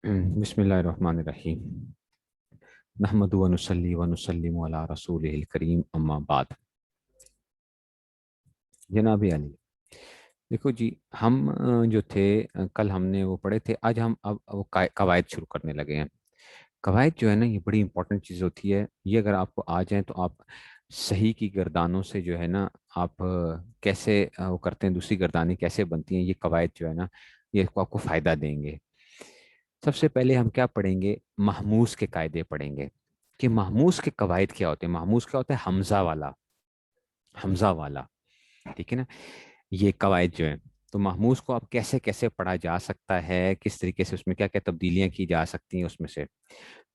بسم اللہ الرحمن الرحیم نحمد و نصلی و نسلم علی رسول الکریم اما بعد. جناب علی، دیکھو جی، ہم جو تھے کل ہم نے وہ پڑھے تھے. آج ہم اب وہ قواعد شروع کرنے لگے ہیں. قواعد جو ہے نا، یہ بڑی امپورٹنٹ چیز ہوتی ہے. یہ اگر آپ کو آ جائیں تو آپ صحیح کی گردانوں سے جو ہے نا، آپ کیسے وہ کرتے ہیں، دوسری گردانیں کیسے بنتی ہیں، یہ قواعد جو ہے نا، یہ آپ کو فائدہ دیں گے. سب سے پہلے ہم کیا پڑھیں گے؟ محموز کے قاعدے پڑھیں گے کہ محموز کے قواعد کیا ہوتے ہیں. محموز کیا ہوتا ہے؟ حمزہ والا. حمزہ والا، ٹھیک ہے نا. یہ قواعد جو ہیں، تو محموز کو اب کیسے کیسے پڑھا جا سکتا ہے، کس طریقے سے اس میں کیا کیا تبدیلیاں کی جا سکتی ہیں. اس میں سے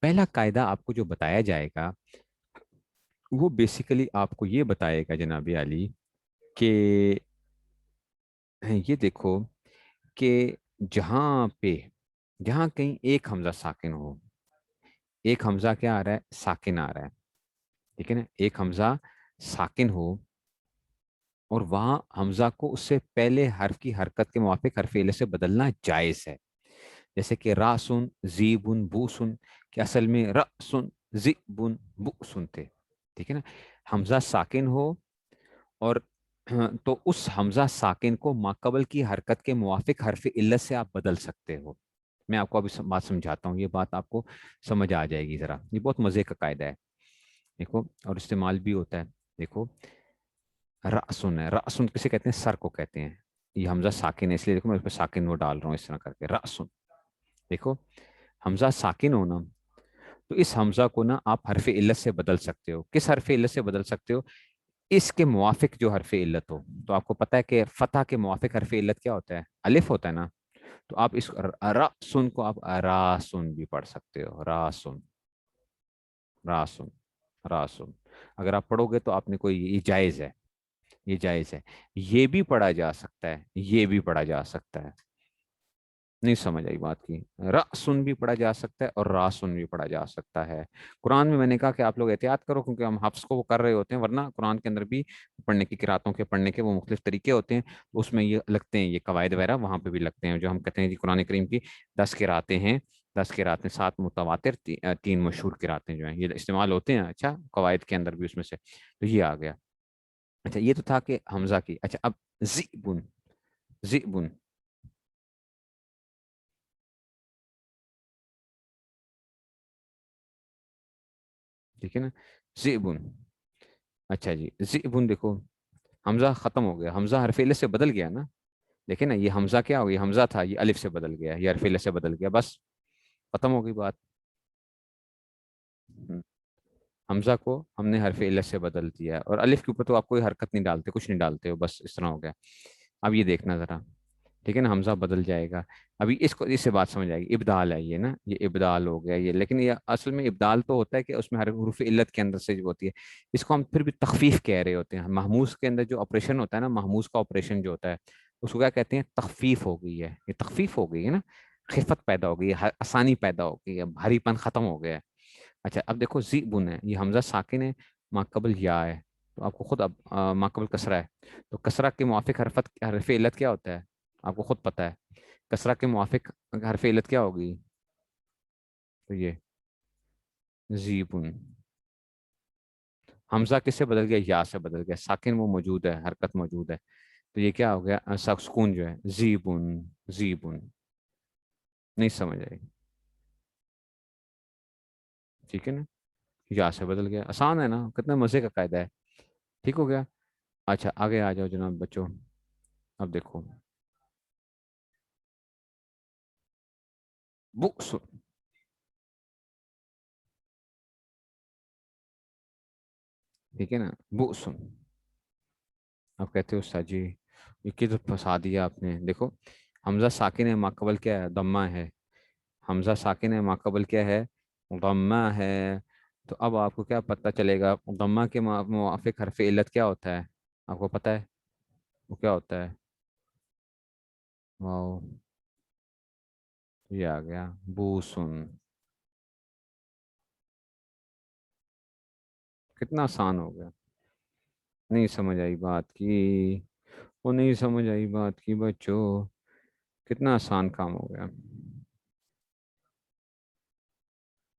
پہلا قاعدہ آپ کو جو بتایا جائے گا، وہ بیسیکلی آپ کو یہ بتائے گا جناب علی کہ یہ دیکھو کہ جہاں پہ جہاں کہیں ایک حمزہ ساکن ہو، ایک حمزہ کیا آ رہا ہے؟ ساکن آ رہا ہے، ٹھیک ہے نا. ایک حمزہ ساکن ہو اور وہاں حمزہ کو اس سے پہلے حرف کی حرکت کے موافق حرف علت سے بدلنا جائز ہے. جیسے کہ را سن زی بن بو سن، کہ اصل میں ر سن زی بن بو سن تھے، ٹھیک ہے نا. حمزہ ساکن ہو اور تو اس حمزہ ساکن کو ماقبل کی حرکت کے موافق حرف علت سے آپ بدل سکتے ہو. میں آپ کو ابھی بات سمجھاتا ہوں، یہ بات آپ کو سمجھ آ جائے گی ذرا. یہ بہت مزے کا قاعدہ ہے، دیکھو، اور استعمال بھی ہوتا ہے. دیکھو، رأسن ہے، رأسن کسے کہتے ہیں؟ سر کو کہتے ہیں. یہ حمزہ ساکن ہے، اس لیے دیکھو میں اس پہ ساکن وہ ڈال رہا ہوں اس طرح کر کے، رأسن. دیکھو، حمزہ ساکن ہونا، تو اس حمزہ کو نا آپ حرف علت سے بدل سکتے ہو. کس حرف علت سے بدل سکتے ہو؟ اس کے موافق جو حرف علت ہو. تو آپ کو پتا ہے کہ فتح کے موافق حرف علت کیا ہوتا ہے؟ الف ہوتا ہے نا. تو آپ اس رأسن کو آپ راسن بھی پڑھ سکتے ہو. Ration, ration, ration. اگر آپ پڑھو گے تو آپ نے کوئی، یہ جائز ہے، یہ جائز ہے. یہ بھی پڑھا جا سکتا ہے، یہ بھی پڑھا جا سکتا ہے. نہیں سمجھ آئی بات کی؟ رأسن بھی پڑھا جا سکتا ہے اور راسن بھی پڑھا جا سکتا ہے. قرآن میں نے کہا کہ آپ لوگ احتیاط کرو، کیونکہ ہم حفظ کو وہ کر رہے ہوتے ہیں، ورنہ قرآن کے اندر بھی پڑھنے کی، قراتوں کے پڑھنے کے وہ مختلف طریقے ہوتے ہیں. اس میں یہ لگتے ہیں، یہ قواعد وغیرہ وہاں پہ بھی لگتے ہیں. جو ہم کہتے ہیں جی قرآن کریم کی 10 قراتیں ہیں، 10 قراتیں، 7 متواتر، 3 مشہور قراتیں جو ہیں، یہ استعمال ہوتے ہیں. اچھا، قواعد کے اندر بھی اس میں سے تو یہ آ گیا. اچھا، یہ تو تھا کہ حمزہ کی. اچھا، اب ذئبن، ذئبن، ٹھیک ہے نا، ذئبن. اچھا جی، ذئبن دیکھو، حمزہ ختم ہو گیا، حمزہ حرف علت سے بدل گیا نا. دیکھیں نا، یہ حمزہ کیا ہو گیا؟ حمزہ تھا، یہ الف سے بدل گیا، یہ حرف علت سے بدل گیا، بس ختم ہو گئی بات. ہم، حمزہ کو ہم نے حرف علت سے بدل دیا، اور الف کے اوپر تو آپ کوئی حرکت نہیں ڈالتے، کچھ نہیں ڈالتے ہو، بس اس طرح ہو گیا. اب یہ دیکھنا ذرا، ٹھیک ہے نا، حمزہ بدل جائے گا. ابھی اس کو، اس سے بات سمجھ آئے گی. ابدال ہے یہ نا، یہ ابدال ہو گیا یہ، لیکن یہ اصل میں ابدال تو ہوتا ہے کہ اس میں ہر حروف علت کے اندر سے جو ہوتی ہے، اس کو ہم پھر بھی تخفیف کہہ رہے ہوتے ہیں. محموز کے اندر جو آپریشن ہوتا ہے نا، محموز کا آپریشن جو ہوتا ہے، اس کو کیا کہتے ہیں؟ تخفیف ہو گئی ہے. یہ تخفیف ہو گئی ہے نا، خفت پیدا ہو گئی ہے، آسانی پیدا ہو گئی ہے، بھاری پن ختم ہو گیا ہے. اچھا، اب دیکھو زی بن ہے، یہ حمزہ ساکن ہے، ماقبل یا ہے. تو آپ کو خود اب ماقبل کسرہ ہے، تو کسرہ کے موافق حرف علت کیا ہوتا ہے؟ آپ کو خود پتہ ہے. کسرہ کے موافق حرف علت کیا ہوگی؟ تو یہ زیبن. حمزہ کس سے بدل گیا؟ یا سے بدل گیا، ساکن وہ موجود ہے، حرکت موجود ہے. تو یہ کیا ہو گیا؟ سکون جو ہے، زیبن، زیبن. نہیں سمجھ آئی؟ ٹھیک ہے نا، یا سے بدل گیا، آسان ہے نا، کتنا مزے کا قاعدہ ہے. ٹھیک ہو گیا. اچھا، آگے آ جاؤ جناب بچوں. اب دیکھو، بؤس. ٹھیک ہے نا، بؤس. آپ کہتے ہو استاد جی یہ کدھر پھنسا دیا آپ نے. دیکھو، حمزہ ساکن ہے، ماقبل کیا ہے؟ ضمہ ہے. حمزہ ساکن ہے، ماقبل کیا ہے؟ ضمہ ہے. تو اب آپ کو کیا پتہ چلے گا؟ ضمہ کے موافق حرف علت کیا ہوتا ہے؟ آپ کو پتہ ہے وہ کیا ہوتا ہے؟ واو، یہ آ گیا، بوسن. کتنا آسان ہو گیا. نہیں سمجھ آئی بات کی؟ وہ نہیں سمجھ آئی بات کی بچوں؟ کتنا آسان کام ہو گیا.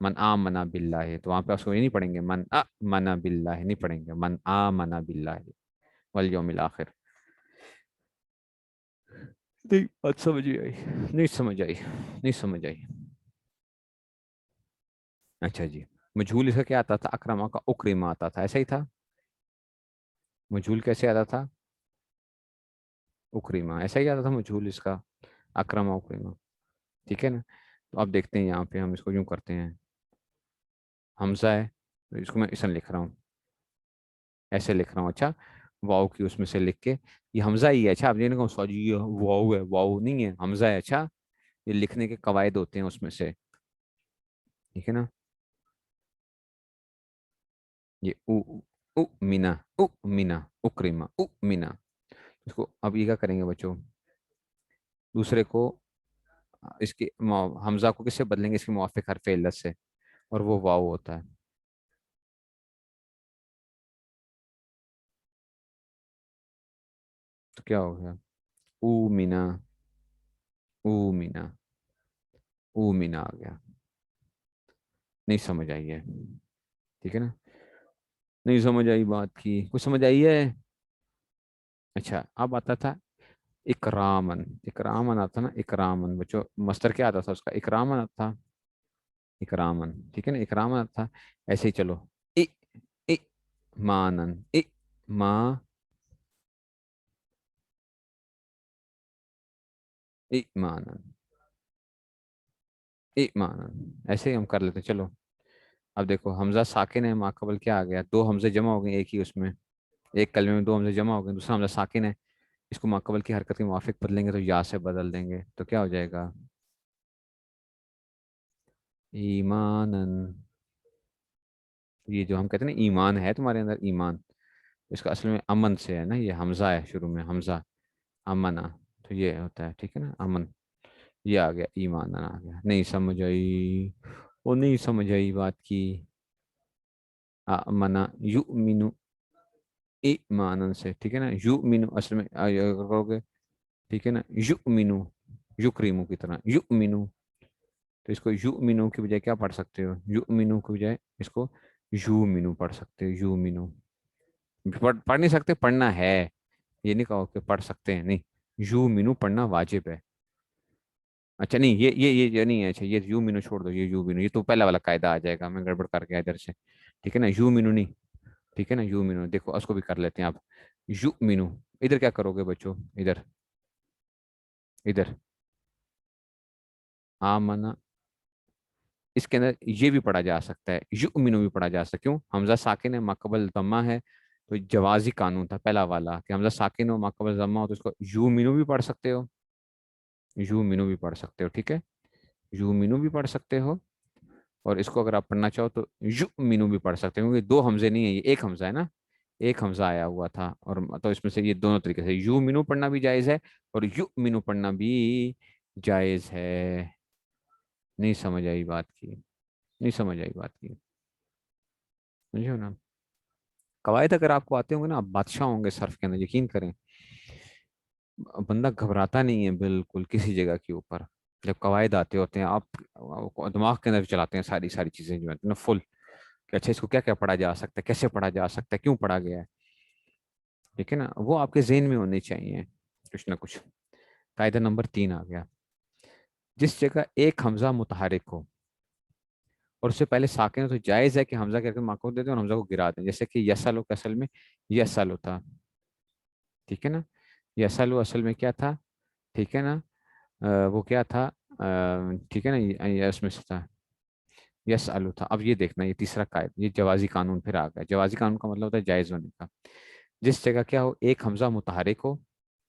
من آمنا باللہ، تو وہاں پہ اس کو یہ نہیں پڑھیں گے من آمنا باللہ، نہیں پڑھیں گے من آمنا باللہ والیوم الآخر. نہیں بات سمجھ آئی؟ نہیں سمجھ آئی؟ نہیں سمجھ آئی؟ اچھا جی. مجھول اس کا کیا آتا تھا؟ اکرما کا اکریما آتا تھا، ایسا ہی تھا. مجھول کیسے آتا تھا؟ اکریما، ایسا ہی آتا تھا مجھول اس کا، اکرما اکریما. ٹھیک ہے نا. تو اب دیکھتے ہیں یہاں پہ ہم اس کو یوں کرتے ہیں. حمزہ ہے تو اس کو میں اسن لکھ رہا ہوں، ایسے لکھ رہا ہوں. اچھا واؤ کی اس میں سے لکھ کے، یہ حمزہ ہی ہے. اچھا اب یہ نہیں کہوں یہ واؤ ہے، واؤ نہیں ہے، حمزہ ہے. اچھا یہ لکھنے کے قواعد ہوتے ہیں اس میں سے. ٹھیک ہے نا. یہ او مینا، او مینا، اکریما، او مینا. اس کو اب یہ کیا کریں گے بچوں؟ دوسرے کو اس کی حمزہ کو کس سے بدلیں گے؟ اس کے موافق حرف علت سے، اور وہ واو ہوتا ہے. تو کیا ہو گیا؟ او مینا، او مینا، او مینا آ گیا. نہیں سمجھ آئی ہے؟ ٹھیک ہے نا. نہیں سمجھ آئی بات کی؟ کچھ سمجھ آئی ہے؟ اچھا اب آتا تھا اکرامن. اکرامن آتا نا، اکرامن بچوں مستر کیا آتا تھا اس کا؟ اکرامن آتا تھا. اکرامن ٹھیک ہے نا، اکرامن آتا تھا. ایسے ہی چلو ای ای مانن، ای ما ای مانن، ای مانن. ایسے ہی ہم کر لیتے. چلو اب دیکھو حمزہ ساکن ہے، ما قبل کیا آ گیا؟ دو حمزے جمع ہو گئے ایک ہی اس میں، ایک کلمے میں دو حمزے جمع ہو گئے. دوسرا حمزہ ساکن ہے، اس کو ما قبل کی حرکت کے موافق بدلیں گے تو یا سے بدل دیں گے. تو کیا ہو جائے گا؟ ایمانن. یہ جو ہم کہتے ہیں نا ایمان ہے تمہارے اندر، ایمان، اس کا اصل میں امن سے ہے نا. یہ حمزہ ہے شروع میں، حمزہ امنا، تو یہ ہوتا ہے. ٹھیک ہے نا، امن. یہ آ گیا ایمان آ گیا. نہیں سمجھ آئی؟ وہ نہیں سمجھ آئی بات کی. امنا یؤمنو ایمانن سے. ٹھیک ہے نا. یؤمنو اصل میں کرو گے. ٹھیک ہے نا. یؤمنو یکریمو کی طرح یؤمنو. تو اس کو یؤمنو کی بجائے کیا پڑھ سکتے ہو؟ یؤمنو کی بجائے اس کو یومنو پڑھ سکتے ہو. یومنو پڑھ نہیں سکتے، پڑھنا ہے. یہ نہیں کہو کہ پڑھ سکتے ہیں، نہیں. یومنو پڑھنا واجب ہے. اچھا نہیں یہ نہیں ہے. اچھا یہ یو مینو چھوڑ دو، یہ یو مینو یہ تو پہلا والا قاعدہ آ جائے گا، میں گڑبڑ کر کے ادھر سے. ٹھیک ہے نا. یو مینو نہیں. ٹھیک ہے نا. یو مینو دیکھو اس کو بھی کر لیتے ہیں آپ. یو مینو ادھر کیا کرو گے بچوں؟ ادھر، ادھر آمنا. اس کے اندر یہ بھی پڑھا جا سکتا ہے، یو مینو بھی پڑھا جا سکتا ہے. کیوں؟ حمزہ ساکن ہے، ماقبل ضمہ ہے. تو جوازی قانون تھا پہلا والا کہ حمزہ ساکن ہو، ماقبل ضمہ ہو، تو اس کو یو مینو بھی پڑھ سکتے ہو، یو مینو بھی پڑھ سکتے ہو. ٹھیک ہے. یو مینو بھی پڑھ سکتے ہو، اور اس کو اگر آپ پڑھنا چاہو تو یو مینو بھی پڑھ سکتے ہیں، کیونکہ دو حمزے نہیں ہیں، یہ ایک حمزہ ہے نا. ایک حمزہ آیا ہوا تھا، اور تو اس میں سے یہ دونوں طریقے سے یو مینو پڑھنا بھی جائز ہے اور یو مینو پڑھنا بھی جائز ہے. نہیں سمجھ آئی بات کی؟ نہیں سمجھ آئی بات کی؟ سمجھو نا. قواعد اگر آپ کو آتے ہوں گے نا، آپ بادشاہ ہوں گے صرف کے اندر، یقین کریں. بندہ گھبراتا نہیں ہے بالکل کسی جگہ کے اوپر. جب قواعد آتے ہوتے ہیں آپ دماغ کے اندر چلاتے ہیں ساری ساری چیزیں جو ہے فل، کہ اچھا اس کو کیا کیا پڑھا جا سکتا ہے، کیسے پڑھا جا سکتا ہے، کیوں پڑھا گیا ہے. ٹھیک ہے نا. وہ آپ کے ذہن میں ہونی چاہیے کچھ نہ کچھ. قاعدہ نمبر 3 آ گیا. جس جگہ ایک حمزہ متحرک ہو اور اس سے پہلے ساکن ہو تو جائز ہے کہ حمزہ کر کے ماں دے دیں اور حمزہ کو گرا دیں. جیسے کہ یسلو کے اصل میں یسلو تھا. ٹھیک ہے نا. یسلو اصل میں کیا تھا؟ ٹھیک ہے نا. وہ کیا تھا؟ ٹھیک ہے نا. اس میں سے تھا یس الو تھا. اب یہ دیکھنا، یہ تیسرا قائد، یہ جوازی قانون پھر آ گیا. جوازی قانون کا مطلب ہوتا ہے جائز ہونے کا. جس جگہ کیا ہو؟ ایک حمزہ متحرک ہو،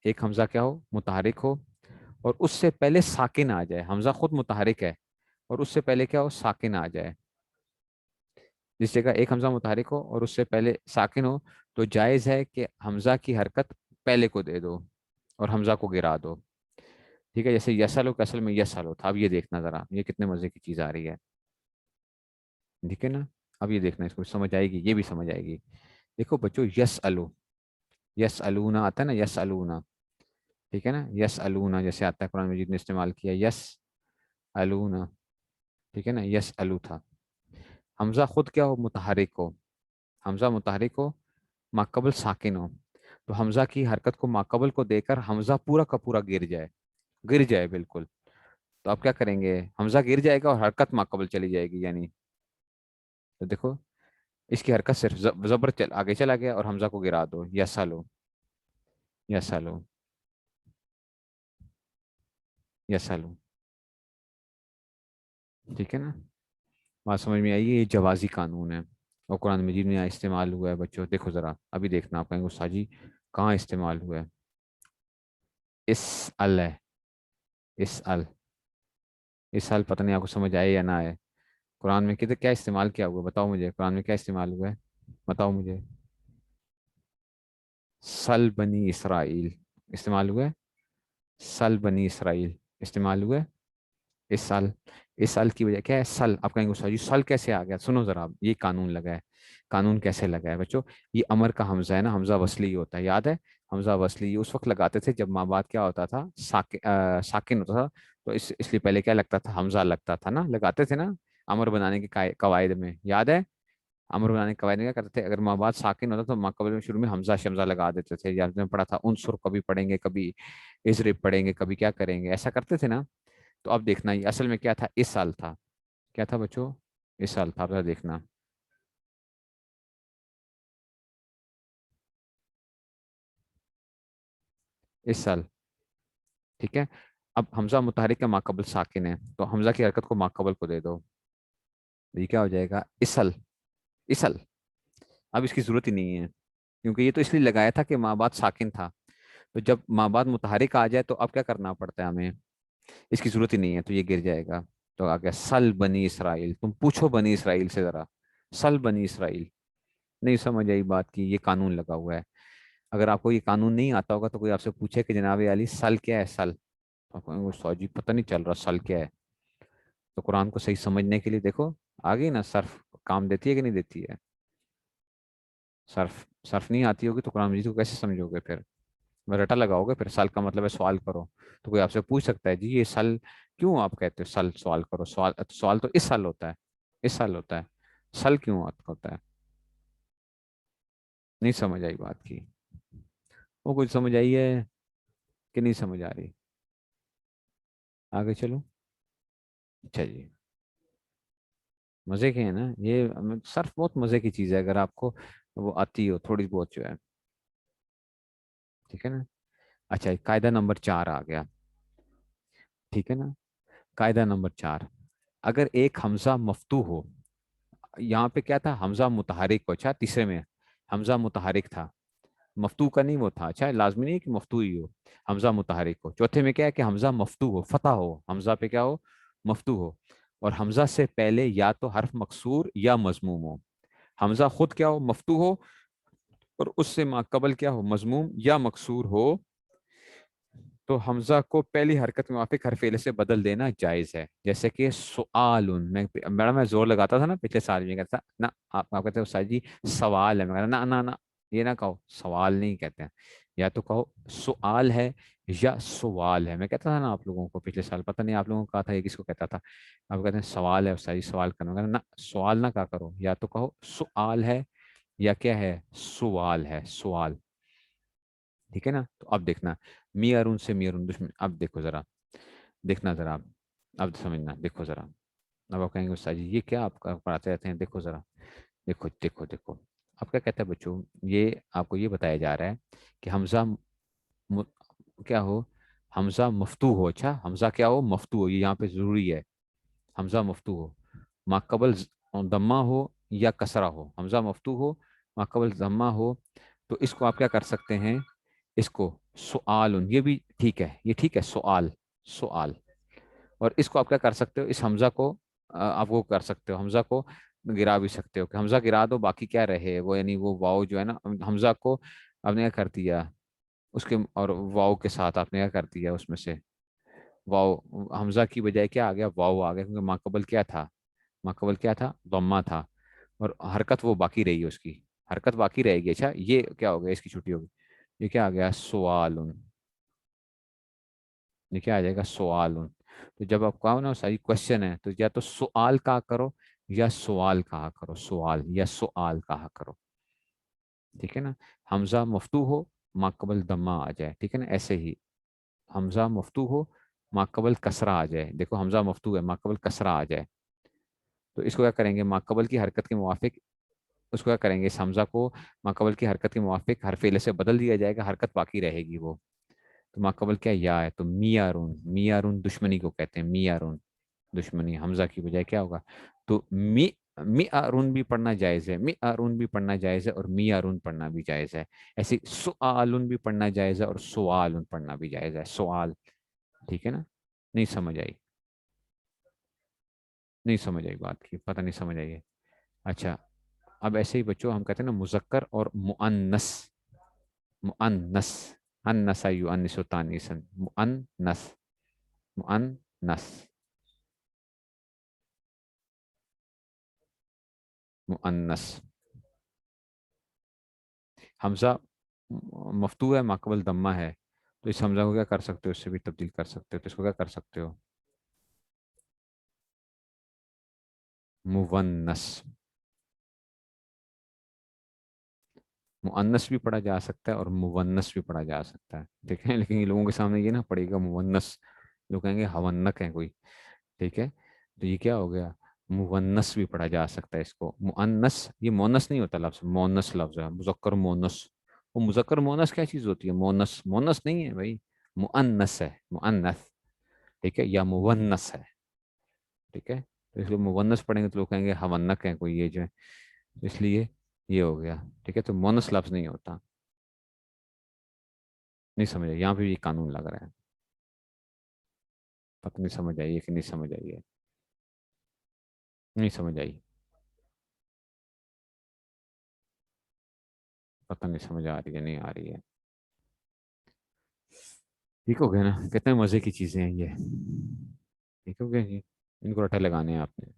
ایک حمزہ کیا ہو؟ متحرک ہو، اور اس سے پہلے ساکن آ جائے. حمزہ خود متحرک ہے اور اس سے پہلے کیا ہو؟ ساکن آ جائے. جس جگہ ایک حمزہ متحرک ہو اور اس سے پہلے ساکن ہو تو جائز ہے کہ حمزہ کی حرکت پہلے کو دے دو اور حمزہ کو گرا دو. ٹھیک ہے. جیسے یسلو کے اصل میں یسلو تھا. اب یہ دیکھنا ذرا، یہ کتنے مزے کی چیز آ رہی ہے. ٹھیک ہے نا. اب یہ دیکھنا، اس کو سمجھ آئے گی، یہ بھی سمجھ آئے گی. دیکھو بچوں، یس الو، یس الونا آتا ہے نا، یس الونا. ٹھیک ہے نا. یس الونا جیسے آتا ہے قرآن مجید نے استعمال کیا، یس الونا. ٹھیک ہے نا. یس الو تھا. حمزہ خود کیا ہو متحرک ہو، حمزہ متحرک ہو، ماقبل ساکن ہو، تو حمزہ کی حرکت کو ماقبل کو دے کر حمزہ پورا کا پورا گر جائے، گر جائے بالکل، تو آپ کیا کریں گے، حمزہ گر جائے گا اور حرکت ماقبل چلی جائے گی یعنی، تو دیکھو اس کی حرکت صرف زبر آگے چلا گیا اور حمزہ کو گرا دو، یسلو، یسلو، یسلو، ٹھیک ہے نا، بات سمجھ میں آئیے، یہ جوازی قانون ہے اور قرآن مجید میں یہاں استعمال ہوا ہے بچوں، دیکھو ذرا ابھی دیکھنا، آپ کہیں گے استاد جی کہاں استعمال ہوا ہے، اس ال ہے، اس ال، اس سال پتہ نہیں آپ کو سمجھ آئے یا نہ آئے، قرآن میں کدھر کیا استعمال کیا ہوا ہے؟ بتاؤ مجھے، قرآن میں کیا استعمال ہوا ہے، بتاؤ مجھے، سل بنی اسرائیل استعمال ہوا ہے، سل بنی اسرائیل استعمال ہوا ہے، اس سال، اس سال کی وجہ کیا ہے، سل، آپ کہیں گے استاد جی سل کیسے آ گیا، سنو ذرا، یہ قانون لگا ہے، قانون کیسے لگا ہے بچوں، یہ امر کا حمزہ ہے نا، حمزہ وصلی ہوتا ہے، یاد ہے، حمزہ وصلی اس وقت لگاتے تھے جب ماں بعد کیا ہوتا تھا، ساکن ہوتا تھا، تو اس لیے پہلے کیا لگتا تھا، حمزہ لگتا تھا نا، لگاتے تھے نا امر بنانے کے قواعد میں، یاد ہے، امر بنانے کے قواعد میں کیا کرتے تھے، اگر ماں بعد ساکن ہوتا تو ماں قبل میں شروع میں حمزہ شمزہ لگا دیتے تھے، یا نے پڑھا تھا عنصر، کبھی پڑھیں گے، کبھی اضرب پڑھیں گے، کبھی کیا کریں گے، ایسا کرتے تھے نا، تو اب دیکھنا یہ اصل میں کیا تھا، اس سال تھا، کیا تھا بچوں، اس سال تھا، اب ذرا دیکھنا، اس سال، ٹھیک ہے، اب حمزہ متحرک کا ماقبل ساکن ہے تو حمزہ کی حرکت کو ماقبل کو دے دو، یہ کیا ہو جائے گا، اسل، اسل، اب اس کی ضرورت ہی نہیں ہے، کیونکہ یہ تو اس لیے لگایا تھا کہ ماں بعد ساکن تھا، تو جب ماں بعد متحرک آ جائے تو اب کیا کرنا پڑتا ہے ہمیں، اس کی ضرورت ہی نہیں ہے، تو یہ گر جائے گا، تو آ گیا سل بنی اسرائیل، تم پوچھو بنی اسرائیل سے ذرا، سل بنی اسرائیل، نہیں سمجھ آئی بات کی، یہ قانون لگا ہوا ہے، اگر آپ کو یہ قانون نہیں آتا ہوگا تو کوئی آپ سے پوچھے کہ جناب علی سل کیا ہے، سل، آپ کہیں گے استاد جی پتہ نہیں چل رہا سل کیا ہے، تو قرآن کو صحیح سمجھنے کے لیے دیکھو آگے نا، صرف کام دیتی ہے کہ نہیں دیتی ہے، صرف، صرف نہیں آتی ہوگی تو قرآن مجید کو کیسے سمجھو گے پھر، رٹا لگاؤ گے پھر، سال کا مطلب ہے سوال کرو، تو کوئی آپ سے پوچھ سکتا ہے جی یہ سل کیوں آپ کہتے ہو، سل سوال کرو، سوال، سوال تو اس سال ہوتا ہے، اس سال ہوتا ہے، سل کیوں ہوتا ہے، نہیں سمجھ آئی بات کی، وہ کچھ سمجھ آئی ہے کہ نہیں سمجھ آ رہی، آگے چلو، اچھا جی، مزے کے ہیں نا یہ، صرف بہت مزے کی چیز ہے اگر آپ کو وہ آتی ہو تھوڑی بہت جو ہے، ٹھیک ہے نا، اچھا قاعدہ نمبر 4 آ گیا، ٹھیک ہے نا، قاعدہ نمبر 4، اگر ایک حمزہ مفتوح ہو، یہاں پہ کیا تھا، حمزہ متحرک کو، اچھا تیسرے میں حمزہ متحرک تھا، مفتوح کا نہیں وہ تھا، اچھا لازمی نہیں کہ مفتوح ہی ہو، حمزہ متحرک ہو، چوتھے میں کیا ہے کہ حمزہ مفتوح ہو، فتح ہو، حمزہ پہ کیا ہو، مفتوح ہو، اور حمزہ سے پہلے یا تو حرف مکسور یا مضموم ہو، حمزہ خود کیا ہو، مفتوح ہو، اور اس سے ما قبل کیا ہو، مضموم یا مکسور ہو، تو حمزہ کو پہلی حرکت کے موافق حرف علی سے بدل دینا جائز ہے، جیسے کہ سوال، میں زور لگاتا تھا نا پچھلے سال میں کہتا نا، آپ کہتے ہیں استاد جی سوال ہے، میں کہتا نہ یہ نہ کہو، سوال نہیں کہتے ہیں، یا تو کہو سوال ہے یا سوال ہے، میں کہتا تھا نا آپ لوگوں کو پچھلے سال، پتہ نہیں آپ لوگوں کو کہا تھا یہ کس کو کہتا تھا، آپ کہتے ہیں سوال ہے استاد جی سوال کرنا، میں کہتا نہ سوال نہ کہا کرو، یا تو کہو سوال ہے یا کیا ہے، سوال ہے، سوال، ٹھیک ہے نا، تو اب دیکھنا، می ارون سے می ارون دشمن، اب دیکھو ذرا، دیکھنا ذرا، اب سمجھنا، دیکھو ذرا، اب آپ کہیں گے استاد جی یہ کیا آپ پڑھاتے رہتے ہیں، دیکھو ذرا، دیکھو دیکھو دیکھو، آپ کیا کہتے ہیں بچوں، یہ آپ کو یہ بتایا جا رہا ہے کہ حمزہ م... کیا ہو، حمزہ مفتوح ہو، اچھا حمزہ کیا ہو، مفتوح ہو، یہ یہاں پہ ضروری ہے، حمزہ مفتوح ہو، ماقبل ضمہ ہو یا کسرہ ہو، حمزہ مفتوح ہو، ماقبل ضمہ ہو، تو اس کو آپ کیا کر سکتے ہیں، اس کو سوال، یہ بھی ٹھیک ہے، یہ ٹھیک ہے، سوال، سوال، اور اس کو آپ کیا کر سکتے ہو، اس حمزہ کو آپ وہ کر سکتے ہو، حمزہ کو گرا بھی سکتے ہو، کہ حمزہ گرا دو باقی کیا رہے وہ، یعنی وہ واؤ جو ہے نا، حمزہ کو آپ نے کیا کر دیا اس کے، اور واؤ کے ساتھ آپ نے کیا کر دیا اس میں سے واؤ، حمزہ کی بجائے کیا آ گیا، واؤ آ گیا، کیونکہ ماقبل کیا تھا، ماقبل کیا تھا، ضمہ تھا، اور حرکت وہ باقی رہی ہے، اس کی حرکت باقی رہے گی، اچھا یہ کیا ہو گیا، اس کی چھٹی ہوگی، یہ کیا آ گیا، سوال، یہ کیا آ جائے گا، سوال، تو جب آپ کہو نا صحیح کوشچن ہے تو یا تو سوال کا کرو یا سوال کہا کرو، سوال یا سوال کہا کرو، ٹھیک ہے نا. حمزہ مفتوح ہو، ما قبل دمہ آ جائے، ٹھیک ہے نا. ایسے ہی حمزہ مفتوح ہو، ما قبل کسرہ آ جائے. دیکھو حمزہ مفتوح ہے، ما قبل کسرہ آ جائے، تو اس کو کیا کریں گے؟ ما قبل کی حرکت کے موافق اس کو کیا کریں گے؟ اس حمزہ کو ما قبل کی حرکت کے موافق حرف علیہ سے بدل دیا جائے گا، حرکت باقی رہے گی وہ. تو ما قبل کیا یا ہے، تو میارون، میارون دشمنی کو کہتے ہیں، میارون دشمنی. حمزہ کی بجائے کیا ہوگا؟ تو می آرون بھی پڑھنا جائز ہے، می آرون بھی پڑھنا جائز ہے، اور می آرون پڑھنا بھی جائز ہے. ایسے سوالن بھی پڑھنا جائز ہے، اور سوالن پڑھنا بھی جائز ہے، سوال. ٹھیک ہے نا. نہیں سمجھ آئی؟ نہیں سمجھ آئی بات کی؟ پتہ نہیں سمجھ آئی ہے. اچھا، اب ایسے ہی بچوں ہم کہتے ہیں نا مذکر اور مؤنث. مؤنث، انس یؤنس تانیثا، مؤنث، مؤنث، مؤنث. حمزہ مفتوح ہے، ماقبل دمہ ہے، تو اس حمزہ کو کیا کر سکتے ہو؟ اس سے بھی تبدیل کر سکتے ہو. تو اس کو کیا کر سکتے ہو؟ مونس. مؤنث بھی پڑھا جا سکتا ہے اور مونس بھی پڑھا جا سکتا ہے، ٹھیک ہے. لیکن یہ لوگوں کے سامنے یہ نہ پڑے گا مونس، لوگ کہیں گے ہونک ہے کوئی، ٹھیک ہے. تو یہ کیا ہو گیا؟ مونس بھی پڑھا جا سکتا ہے اس کو. مؤنث یہ مونس نہیں ہوتا لفظ، مونس لفظ ہے، مذکر مونس. وہ مذکر مونس کیا چیز ہوتی ہے؟ مونس، مونس نہیں ہے بھائی، مؤنث ہے، مؤنث، ٹھیک ہے، یا مونس ہے، ٹھیک ہے. تو اس لیے مونس پڑھیں گے تو لوگ کہیں گے ہونک ہے کوئی یہ جو ہے، اس لیے یہ ہو گیا، ٹھیک ہے. تو مونس لفظ نہیں ہوتا. نہیں سمجھا؟ یہاں پہ بھی یہ قانون لگ رہا ہے. پتہ نہیں سمجھ آئیے کہ نہیں سمجھ آئیے؟ نہیں سمجھ آئی؟ پتہ نہیں سمجھ آ رہی ہے نہیں آ رہی ہے؟ ٹھیک ہو گیا نا؟ کتنے مزے کی چیزیں ہیں یہ. ٹھیک ہو گیا جی. ان کو رٹے لگانے ہیں آپ نے.